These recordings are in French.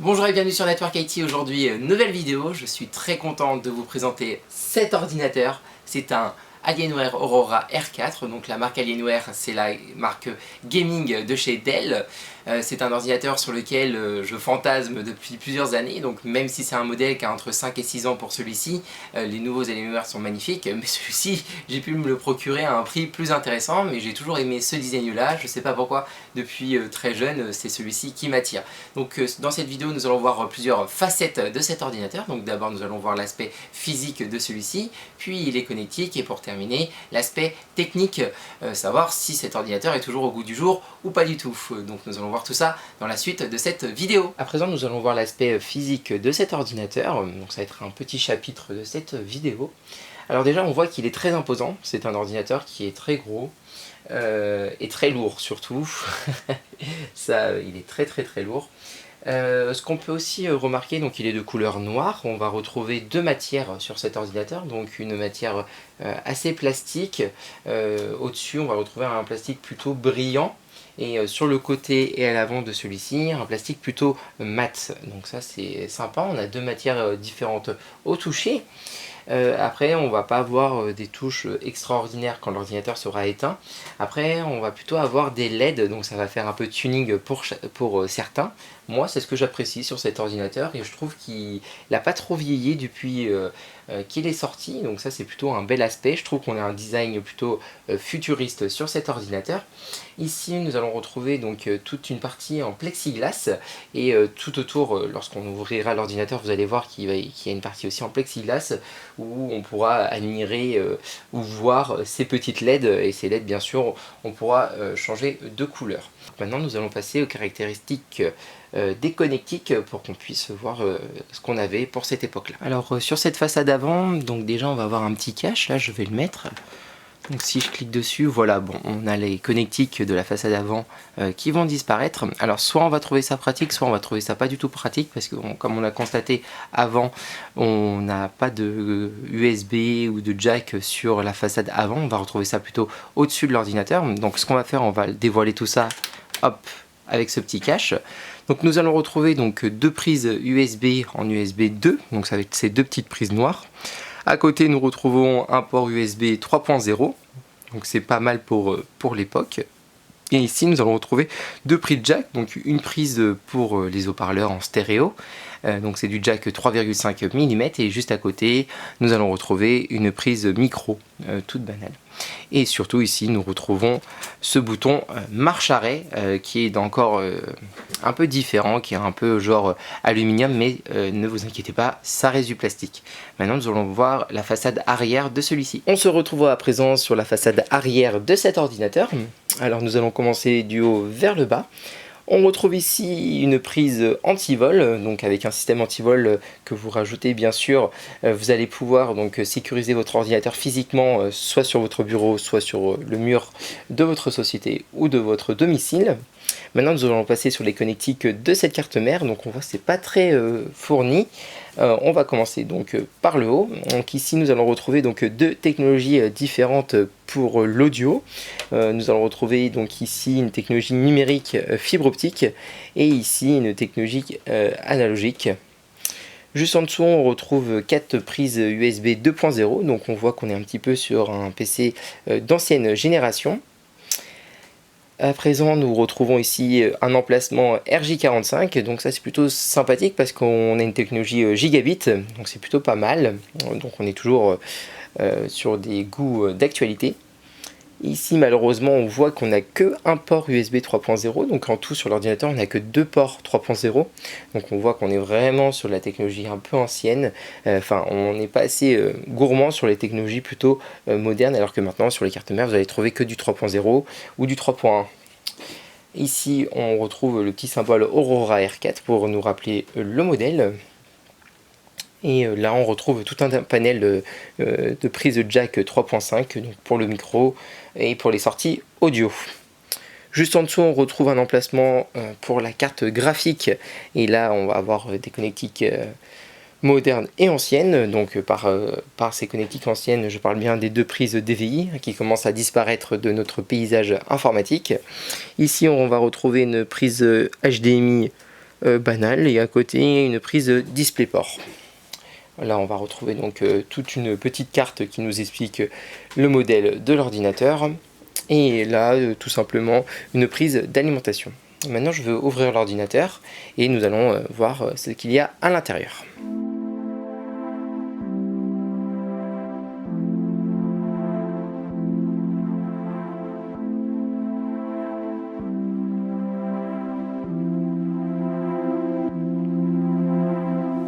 Bonjour et bienvenue sur Network IT. Aujourd'hui, nouvelle vidéo. Je suis très content de vous présenter cet ordinateur. C'est un Alienware Aurora R4. Donc la marque Alienware, c'est la marque gaming de chez Dell. C'est un ordinateur sur lequel je fantasme depuis plusieurs années. Donc même si c'est un modèle qui a entre 5 et 6 ans pour celui-ci, les nouveaux Alienware sont magnifiques. Mais celui-ci, j'ai pu me le procurer à un prix plus intéressant. Mais j'ai toujours aimé ce design-là. Je ne sais pas pourquoi, depuis très jeune, c'est celui-ci qui m'attire. Donc dans cette vidéo, nous allons voir plusieurs facettes de cet ordinateur. Donc d'abord, nous allons voir l'aspect physique de celui-ci, puis les connectiques, et pour terminer, l'aspect technique, savoir si cet ordinateur est toujours au goût du jour ou pas du tout. Donc nous allons voir tout ça dans la suite de cette vidéo. À présent, nous allons voir l'aspect physique de cet ordinateur. Donc ça va être un petit chapitre de cette vidéo. Alors déjà, on voit qu'il est très imposant. C'est un ordinateur qui est très gros. Et très lourd surtout. Ça, il est très lourd. Ce qu'on peut aussi remarquer, donc il est de couleur noire. On va retrouver deux matières sur cet ordinateur, donc une matière assez plastique. Au-dessus, on va retrouver un plastique plutôt brillant. Et sur le côté et à l'avant de celui-ci, un plastique plutôt mat. Donc ça, c'est sympa. On a deux matières différentes au toucher. Après, on va pas avoir des touches extraordinaires quand l'ordinateur sera éteint. Après, on va plutôt avoir des LED, donc ça va faire un peu de tuning pour certains. Moi, c'est ce que j'apprécie sur cet ordinateur et je trouve qu'il n'a pas trop vieilli depuis qu'il est sorti. Donc ça, c'est plutôt un bel aspect. Je trouve qu'on a un design plutôt futuriste sur cet ordinateur. Ici, nous allons retrouver donc toute une partie en plexiglas et tout autour, lorsqu'on ouvrira l'ordinateur, vous allez voir qu'il y a une partie aussi en plexiglas où on pourra admirer ou voir ces petites LED, et ces LED bien sûr on pourra changer de couleur. Maintenant nous allons passer aux caractéristiques des connectiques pour qu'on puisse voir ce qu'on avait pour cette époque là. Alors sur cette façade avant, donc déjà on va avoir un petit cache, là je vais le mettre. Donc si je clique dessus, voilà, bon, on a les connectiques de la façade avant qui vont disparaître. Alors soit on va trouver ça pratique, soit on va trouver ça pas du tout pratique, parce que comme on a constaté avant, on n'a pas de USB ou de jack sur la façade avant. On va retrouver ça plutôt au-dessus de l'ordinateur. Donc ce qu'on va faire, on va dévoiler tout ça, hop, avec ce petit cache. Donc nous allons retrouver donc deux prises USB en USB 2, donc ça va être ces deux petites prises noires. À côté, nous retrouvons un port USB 3.0, donc c'est pas mal pour l'époque. Et ici, nous allons retrouver deux prises jack, donc une prise pour les haut-parleurs en stéréo, donc c'est du jack 3,5 mm, et juste à côté, nous allons retrouver une prise micro, toute banale. Et surtout ici, nous retrouvons ce bouton marche-arrêt qui est encore un peu différent, qui est un peu genre aluminium, mais ne vous inquiétez pas, ça reste du plastique. Maintenant, nous allons voir la façade arrière de celui-ci. On se retrouve à présent sur la façade arrière de cet ordinateur. Alors, nous allons commencer du haut vers le bas. On retrouve ici une prise anti-vol, donc avec un système anti-vol que vous rajoutez bien sûr. Vous allez pouvoir donc sécuriser votre ordinateur physiquement, soit sur votre bureau, soit sur le mur de votre société ou de votre domicile. Maintenant nous allons passer sur les connectiques de cette carte mère, donc on voit que c'est pas très fourni. On va commencer donc par le haut. Donc ici nous allons retrouver donc deux technologies différentes pour l'audio. Nous allons retrouver donc ici une technologie numérique fibre optique et ici une technologie analogique. Juste en dessous, on retrouve 4 prises USB 2.0, donc on voit qu'on est un petit peu sur un PC d'ancienne génération. À présent, nous retrouvons ici un emplacement RJ45, donc ça c'est plutôt sympathique parce qu'on a une technologie gigabit, donc c'est plutôt pas mal. Donc on est toujours sur des goûts d'actualité. Ici malheureusement on voit qu'on n'a que un port USB 3.0, donc en tout sur l'ordinateur on n'a que deux ports 3.0, donc on voit qu'on est vraiment sur la technologie un peu ancienne, enfin on n'est pas assez gourmand sur les technologies plutôt modernes, alors que maintenant sur les cartes mères vous allez trouver que du 3.0 ou du 3.1. Ici on retrouve le petit symbole Aurora R4 pour nous rappeler le modèle. Et là on retrouve tout un panel de prises jack 3.5 pour le micro et pour les sorties audio. Juste en dessous on retrouve un emplacement pour la carte graphique, et là on va avoir des connectiques modernes et anciennes. Donc par ces connectiques anciennes, je parle bien des deux prises DVI qui commencent à disparaître de notre paysage informatique. Ici on va retrouver une prise HDMI banal, et à côté une prise DisplayPort. Là on va retrouver donc toute une petite carte qui nous explique le modèle de l'ordinateur, et là tout simplement une prise d'alimentation. Maintenant je veux ouvrir l'ordinateur et nous allons voir ce qu'il y a à l'intérieur.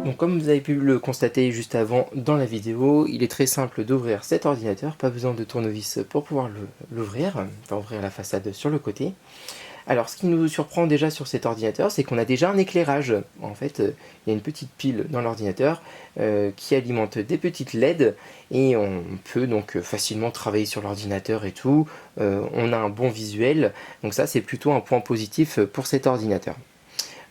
Donc comme vous avez pu le constater juste avant dans la vidéo, il est très simple d'ouvrir cet ordinateur, pas besoin de tournevis pour pouvoir l'ouvrir, enfin ouvrir la façade sur le côté. Alors ce qui nous surprend déjà sur cet ordinateur, c'est qu'on a déjà un éclairage. En fait, il y a une petite pile dans l'ordinateur qui alimente des petites LED, et on peut donc facilement travailler sur l'ordinateur et tout. On a un bon visuel, donc ça c'est plutôt un point positif pour cet ordinateur.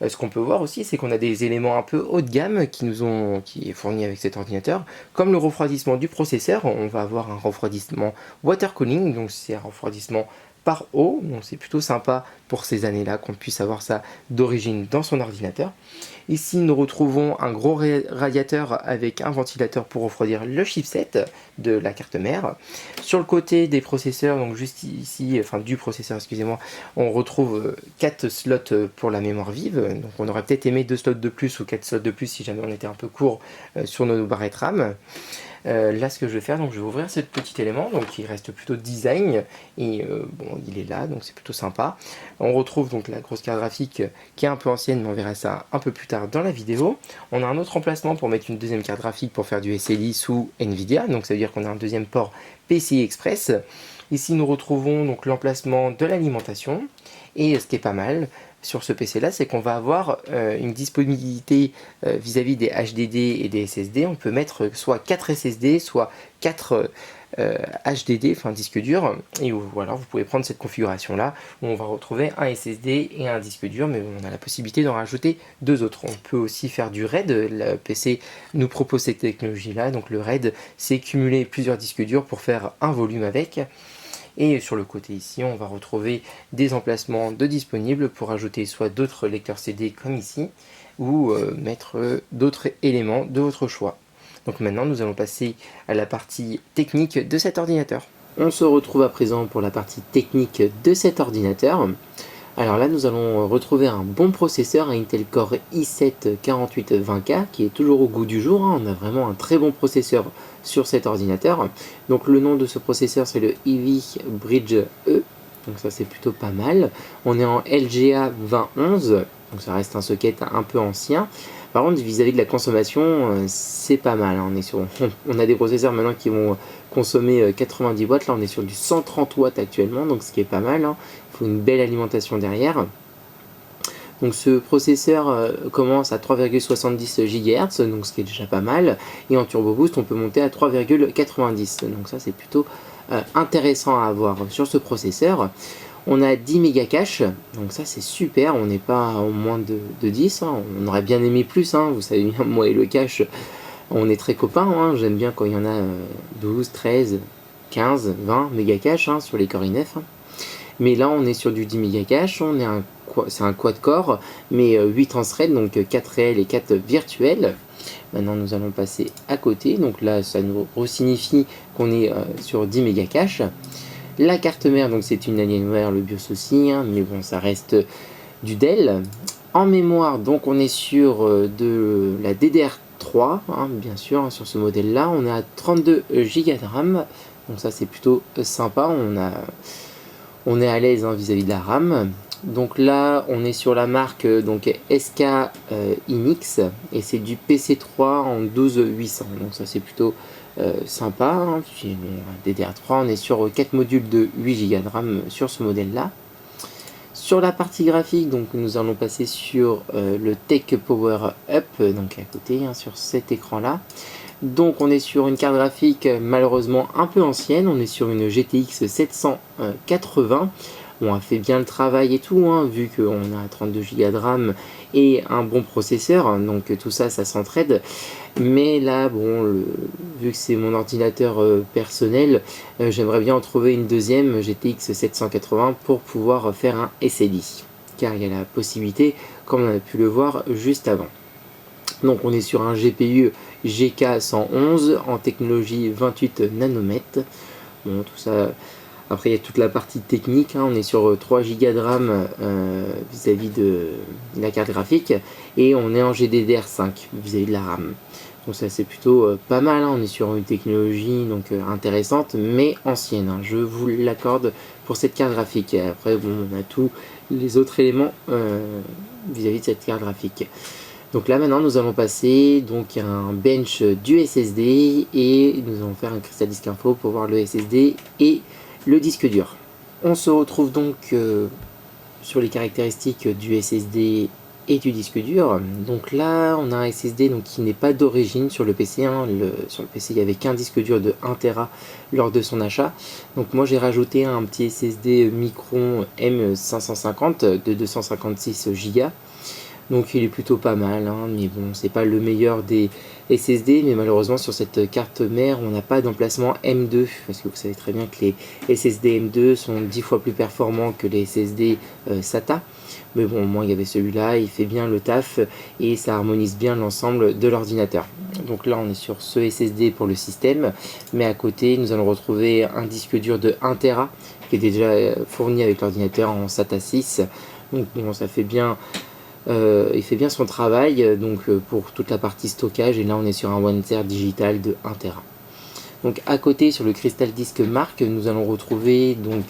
Ce qu'on peut voir aussi, c'est qu'on a des éléments un peu haut de gamme qui est fourni avec cet ordinateur, comme le refroidissement du processeur. On va avoir un refroidissement water cooling, donc c'est un refroidissement par eau, donc c'est plutôt sympa pour ces années-là qu'on puisse avoir ça d'origine dans son ordinateur. Ici nous retrouvons un gros radiateur avec un ventilateur pour refroidir le chipset de la carte mère. Sur le côté des processeurs, donc juste ici, enfin du processeur excusez-moi, on retrouve 4 slots pour la mémoire vive. Donc on aurait peut-être aimé 2 slots de plus ou 4 slots de plus si jamais on était un peu court sur nos barrettes RAM. Là ce que je vais faire, donc je vais ouvrir ce petit élément, donc il reste plutôt design, et bon il est là, donc c'est plutôt sympa. On retrouve donc la grosse carte graphique qui est un peu ancienne, mais on verra ça un peu plus tard dans la vidéo. On a un autre emplacement pour mettre une deuxième carte graphique pour faire du SLI sous Nvidia, donc ça veut dire qu'on a un deuxième port PCI Express. Ici nous retrouvons donc l'emplacement de l'alimentation, et ce qui est pas mal sur ce PC là, c'est qu'on va avoir une disponibilité vis-à-vis des HDD et des SSD. On peut mettre soit 4 SSD, soit 4 HDD, enfin disque dur, et voilà, vous pouvez prendre cette configuration là où on va retrouver un SSD et un disque dur, mais on a la possibilité d'en rajouter 2 autres. On peut aussi faire du RAID, le PC nous propose cette technologie là, donc le RAID c'est cumuler plusieurs disques durs pour faire un volume avec. Et sur le côté ici, on va retrouver des emplacements de disponibles pour ajouter soit d'autres lecteurs CD comme ici, ou mettre d'autres éléments de votre choix. Donc maintenant, nous allons passer à la partie technique de cet ordinateur. On se retrouve à présent pour la partie technique de cet ordinateur. Alors là, nous allons retrouver un bon processeur, un Intel Core i7-4820K, qui est toujours au goût du jour. On a vraiment un très bon processeur sur cet ordinateur. Donc le nom de ce processeur, c'est le Ivy Bridge E. Donc ça, c'est plutôt pas mal. On est en LGA 2011, donc ça reste un socket un peu ancien. Par contre, vis-à-vis de la consommation, c'est pas mal. On a des processeurs maintenant qui vont consommer 90 watts. Là, on est sur du 130 watts actuellement, donc ce qui est pas mal. Il faut une belle alimentation derrière. Donc ce processeur commence à 3,70 GHz, donc ce qui est déjà pas mal. Et en Turbo Boost, on peut monter à 3,90. Donc ça, c'est plutôt intéressant à avoir sur ce processeur. On a 10 mégas cache, donc ça c'est super, on n'est pas au moins de 10, hein. On aurait bien aimé plus, hein. Vous savez bien, moi et le cache, on est très copains, hein. J'aime bien quand il y en a 12, 13, 15, 20 mégas cache sur les Core i9. Hein. Mais là on est sur du 10 mégas cache, c'est un quad core, mais 8 transthreads, donc 4 réels et 4 virtuels. Maintenant nous allons passer à côté, donc là ça nous re-signifie qu'on est sur 10 mégas cache. La carte mère, donc c'est une Alienware, le BIOS aussi, hein, mais bon, ça reste du Dell. En mémoire, donc on est sur de la DDR3, hein, bien sûr, hein, sur ce modèle-là. On est à 32 Go de RAM, donc ça c'est plutôt sympa. On est à l'aise vis-à-vis de la RAM. Donc là, on est sur la marque donc SK Hynix, et c'est du PC3 en 12800, donc ça c'est plutôt sympa, hein. DDR3, on est sur 4 modules de 8 Go de RAM sur ce modèle là. Sur la partie graphique, donc nous allons passer sur le Tech Power Up, donc à côté, hein, sur cet écran là. Donc on est sur une carte graphique malheureusement un peu ancienne, on est sur une GTX 780. Bon, elle fait bien le travail et tout, hein, vu qu'on a 32 Go de RAM et un bon processeur, donc tout ça, ça s'entraide. Mais là, bon, vu que c'est mon ordinateur personnel, j'aimerais bien en trouver une deuxième GTX 780 pour pouvoir faire un SLI. car il y a la possibilité, comme on a pu le voir juste avant. Donc on est sur un GPU GK111 en technologie 28 nanomètres. Bon, tout ça. Après il y a toute la partie technique, hein. On est sur 3 Go de RAM vis-à-vis de la carte graphique, et on est en GDDR5 vis-à-vis de la RAM. Donc ça c'est plutôt pas mal, hein. On est sur une technologie donc intéressante mais ancienne, hein. Je vous l'accorde pour cette carte graphique. Et après bon, on a tous les autres éléments vis-à-vis de cette carte graphique. Donc là maintenant nous allons passer donc un bench du SSD et nous allons faire un Crystal Disk Info pour voir le SSD et le disque dur. On se retrouve donc sur les caractéristiques du SSD et du disque dur. Donc là on a un SSD donc, qui n'est pas d'origine sur le PC, hein. Sur le PC il n'y avait qu'un disque dur de 1 Tera lors de son achat. Donc moi j'ai rajouté un petit SSD Micron M550 de 256 Go. Donc il est plutôt pas mal, hein, mais bon, c'est pas le meilleur des SSD, mais malheureusement sur cette carte mère, on n'a pas d'emplacement M2, parce que vous savez très bien que les SSD M2 sont 10 fois plus performants que les SSD SATA. Mais bon, au moins il y avait celui-là, il fait bien le taf, et ça harmonise bien l'ensemble de l'ordinateur. Donc là on est sur ce SSD pour le système, mais à côté nous allons retrouver un disque dur de 1 Tera, qui est déjà fourni avec l'ordinateur en SATA 6. Donc bon, ça fait bien... il fait bien son travail donc pour toute la partie stockage, et là on est sur un 1TB digital de 1 Tera. Donc à côté sur le Crystal Disk Mark nous allons retrouver donc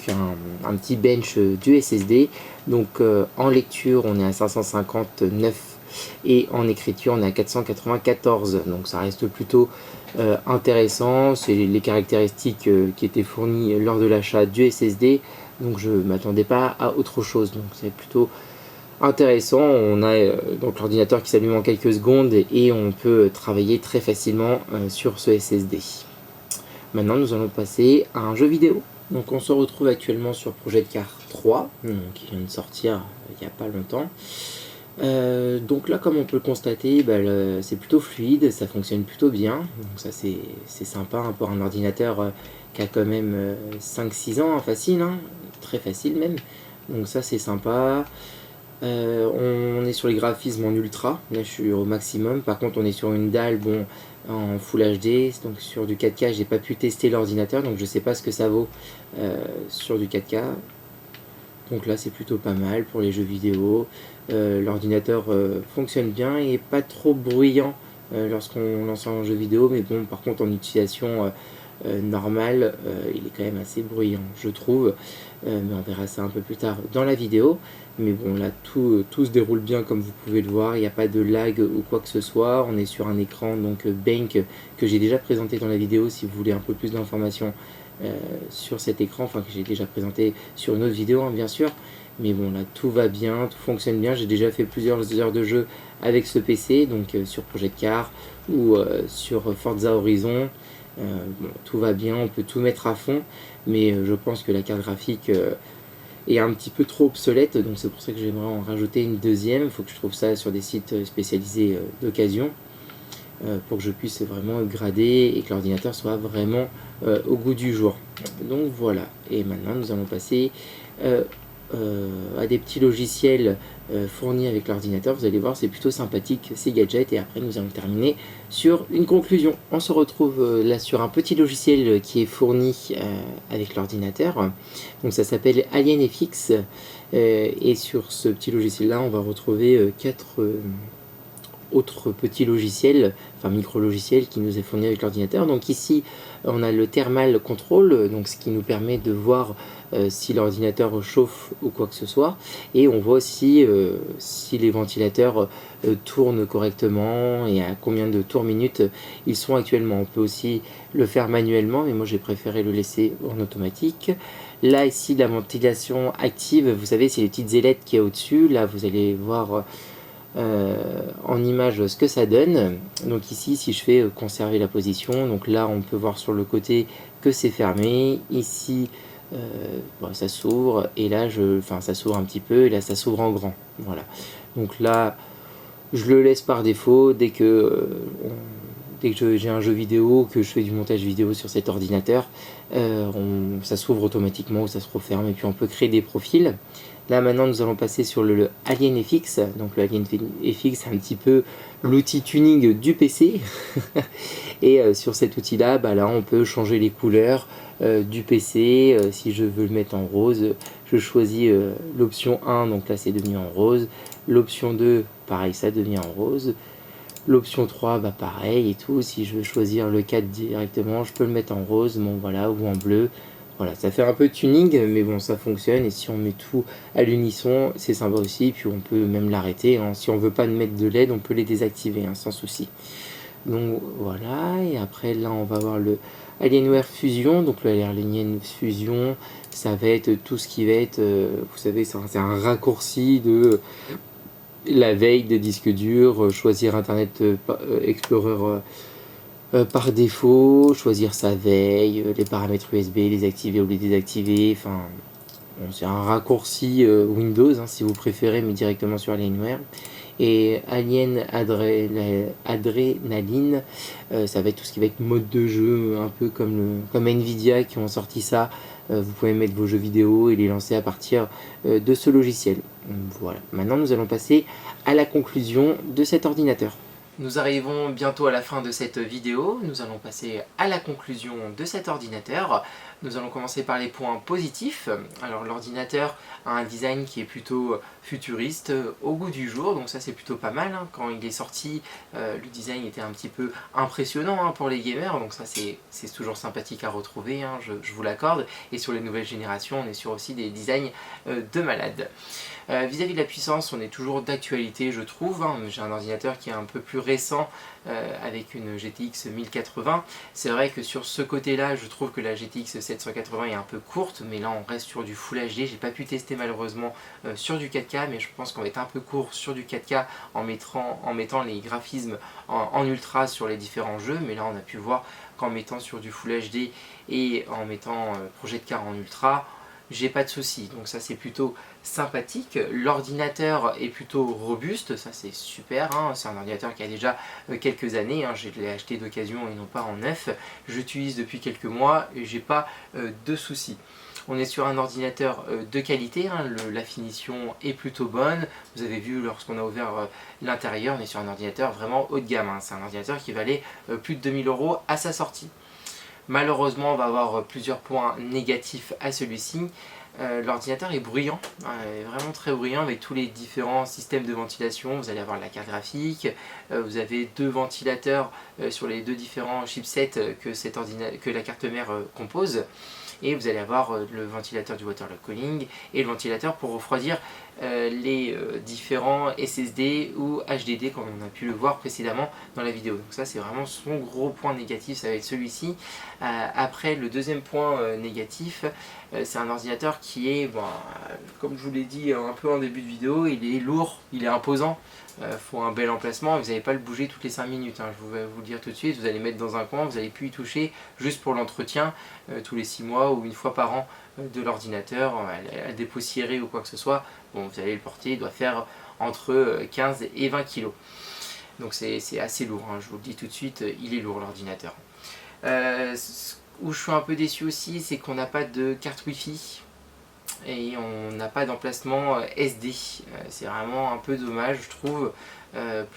un petit bench du SSD. Donc en lecture on est à 559 et en écriture on est à 494, donc ça reste plutôt intéressant. C'est les caractéristiques qui étaient fournies lors de l'achat du SSD, donc je ne m'attendais pas à autre chose, donc c'est plutôt intéressant. On a donc l'ordinateur qui s'allume en quelques secondes et on peut travailler très facilement sur ce SSD. Maintenant nous allons passer à un jeu vidéo. Donc on se retrouve actuellement sur Project Cars 3, qui vient de sortir il n'y a pas longtemps. Donc là comme on peut le constater, c'est plutôt fluide, ça fonctionne plutôt bien. Donc ça c'est sympa, hein, pour un ordinateur qui a quand même 5-6 ans, hein, facile, hein, très facile même. Donc ça c'est sympa. On est sur les graphismes en ultra, là je suis au maximum. Par contre on est sur une dalle en Full HD, donc sur du 4K j'ai pas pu tester l'ordinateur, donc je sais pas ce que ça vaut sur du 4K. Donc là c'est plutôt pas mal pour les jeux vidéo. L'ordinateur fonctionne bien et pas trop bruyant lorsqu'on lance un jeu vidéo, mais bon par contre en utilisation normale il est quand même assez bruyant je trouve, mais on verra ça un peu plus tard dans la vidéo. Mais bon là tout se déroule bien comme vous pouvez le voir, il n'y a pas de lag ou quoi que ce soit. On est sur un écran donc Bank que j'ai déjà présenté dans la vidéo si vous voulez un peu plus d'informations sur cet écran, enfin que j'ai déjà présenté sur une autre vidéo, hein, bien sûr. Mais bon là tout va bien, tout fonctionne bien. J'ai déjà fait plusieurs heures de jeu avec ce PC, donc sur Project Cars ou sur Forza Horizon. Bon, tout va bien, on peut tout mettre à fond, mais je pense que la carte graphique est un petit peu trop obsolète, donc c'est pour ça que j'aimerais en rajouter une deuxième. Il faut que je trouve ça sur des sites spécialisés d'occasion pour que je puisse vraiment grader et que l'ordinateur soit vraiment au goût du jour. Donc voilà, et maintenant nous allons passer à des petits logiciels fournis avec l'ordinateur. Vous allez voir, c'est plutôt sympathique ces gadgets, et après nous allons terminer sur une conclusion. On se retrouve là sur un petit logiciel qui est fourni avec l'ordinateur, donc ça s'appelle AlienFX, et sur ce petit logiciel là on va retrouver 4 autres petits logiciels, enfin micro-logiciels qui nous est fourni avec l'ordinateur. Donc ici on a le Thermal Control, donc ce qui nous permet de voir si l'ordinateur chauffe ou quoi que ce soit, et on voit aussi si les ventilateurs tournent correctement et à combien de tours minutes ils sont actuellement. On peut aussi le faire manuellement, mais moi j'ai préféré le laisser en automatique. Là ici la ventilation active, vous savez c'est les petites ailettes qu'il y a au dessus. Là vous allez voir en image ce que ça donne. Donc ici si je fais conserver la position, donc là on peut voir sur le côté que c'est fermé. Ici bon, ça s'ouvre, et là ça s'ouvre un petit peu, et là ça s'ouvre en grand. Voilà, donc là je le laisse par défaut. Dès que j'ai un jeu vidéo, que je fais du montage vidéo sur cet ordinateur, ça s'ouvre automatiquement ou ça se referme, et puis on peut créer des profils. Là maintenant nous allons passer sur le Alien FX. Donc le Alien FX c'est un petit peu l'outil tuning du PC. Et sur cet outil là, là on peut changer les couleurs du PC. Si je veux le mettre en rose, je choisis l'option 1, donc là c'est devenu en rose. L'option 2, pareil, ça devient en rose. L'option 3, pareil et tout. Si je veux choisir le 4 directement, je peux le mettre en rose, bon voilà, ou en bleu. Voilà, ça fait un peu de tuning, mais bon, ça fonctionne. Et si on met tout à l'unisson, c'est sympa aussi. Puis on peut même l'arrêter, hein. Si on veut pas mettre de LED, on peut les désactiver, hein, sans souci. Donc voilà, et après là on va voir le Alienware Fusion. Donc le Alienware Fusion, ça va être tout ce qui va être, vous savez, c'est un raccourci de la veille des disques durs, choisir Internet Explorer par défaut, choisir sa veille, les paramètres USB, les activer ou les désactiver, enfin bon, c'est un raccourci Windows, hein, si vous préférez, mais directement sur Alienware. Et Adrenaline, ça va être tout ce qui va être mode de jeu, un peu comme Nvidia qui ont sorti ça. Vous pouvez mettre vos jeux vidéo et les lancer à partir de ce logiciel. Voilà, maintenant nous allons passer à la conclusion de cet ordinateur. Nous arrivons bientôt à la fin de cette vidéo, nous allons passer à la conclusion de cet ordinateur. Nous allons commencer par les points positifs. Alors l'ordinateur a un design qui est plutôt futuriste, au goût du jour, donc ça c'est plutôt pas mal, hein. Quand il est sorti, le design était un petit peu impressionnant, hein, pour les gamers, donc ça c'est toujours sympathique à retrouver, hein, je vous l'accorde. Et sur les nouvelles générations, on est sur aussi des designs de malades. Vis-à-vis de la puissance, on est toujours d'actualité, je trouve, hein. J'ai un ordinateur qui est un peu plus récent, avec une GTX 1080. C'est vrai que sur ce côté-là, je trouve que la GTX 780 est un peu courte, mais là on reste sur du Full HD. J'ai pas pu tester malheureusement sur du 4K, mais je pense qu'on va être un peu court sur du 4K en mettant les graphismes en ultra sur les différents jeux. Mais là on a pu voir qu'en mettant sur du Full HD et en mettant Project Car en ultra, j'ai pas de soucis, donc ça c'est plutôt sympathique. L'ordinateur est plutôt robuste, ça c'est super, hein. C'est un ordinateur qui a déjà quelques années, hein. Je l'ai acheté d'occasion et non pas en neuf. J'utilise depuis quelques mois et j'ai pas de soucis. On est sur un ordinateur de qualité, hein. La finition est plutôt bonne. Vous avez vu lorsqu'on a ouvert l'intérieur, on est sur un ordinateur vraiment haut de gamme, hein. C'est un ordinateur qui valait plus de 2000 € à sa sortie. Malheureusement, on va avoir plusieurs points négatifs à celui-ci. L'ordinateur est bruyant, vraiment très bruyant avec tous les différents systèmes de ventilation. Vous allez avoir la carte graphique, vous avez deux ventilateurs sur les deux différents chipsets que la carte mère compose. Et vous allez avoir le ventilateur du water cooling et le ventilateur pour refroidir les différents SSD ou HDD comme on a pu le voir précédemment dans la vidéo. Donc ça c'est vraiment son gros point négatif, ça va être celui-ci. Après le deuxième point négatif, c'est un ordinateur qui est, comme je vous l'ai dit un peu en début de vidéo, il est lourd, il est imposant. Faut un bel emplacement, vous n'allez pas le bouger toutes les 5 minutes, hein. Je vais vous le dire tout de suite, vous allez mettre dans un coin, vous n'allez plus y toucher juste pour l'entretien tous les 6 mois ou une fois par an de l'ordinateur, à dépoussiérer ou quoi que ce soit. Bon, vous allez le porter, il doit faire entre 15 et 20 kg. Donc c'est assez lourd, hein. Je vous le dis tout de suite, il est lourd l'ordinateur. Où je suis un peu déçu aussi, c'est qu'on n'a pas de carte Wi-Fi. Et on n'a pas d'emplacement SD. C'est vraiment un peu dommage, je trouve,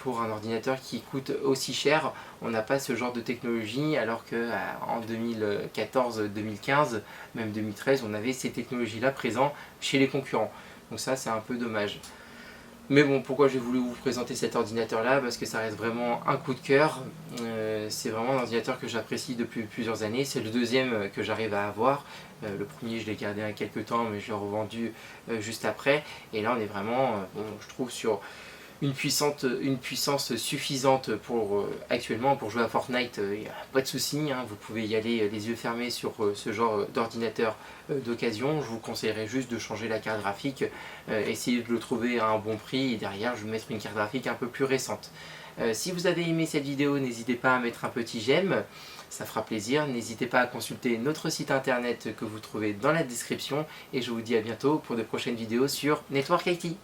pour un ordinateur qui coûte aussi cher. On n'a pas ce genre de technologie, alors qu'en 2014-2015, même 2013, on avait ces technologies-là présentes chez les concurrents. Donc ça, c'est un peu dommage. Mais bon, pourquoi j'ai voulu vous présenter cet ordinateur là? Parce que ça reste vraiment un coup de cœur. C'est vraiment un ordinateur que j'apprécie depuis plusieurs années. C'est le deuxième que j'arrive à avoir. Le premier je l'ai gardé à quelques temps, mais je l'ai revendu juste après. Et là on est vraiment, je trouve, sur une puissance suffisante pour actuellement pour jouer à Fortnite. Il n'y a pas de souci, hein. Vous pouvez y aller les yeux fermés sur ce genre d'ordinateur d'occasion. Je vous conseillerais juste de changer la carte graphique, essayer de le trouver à un bon prix, et derrière je vais mettre une carte graphique un peu plus récente. Si vous avez aimé cette vidéo, n'hésitez pas à mettre un petit j'aime, ça fera plaisir. N'hésitez pas à consulter notre site internet que vous trouvez dans la description, et je vous dis à bientôt pour de prochaines vidéos sur Network IT.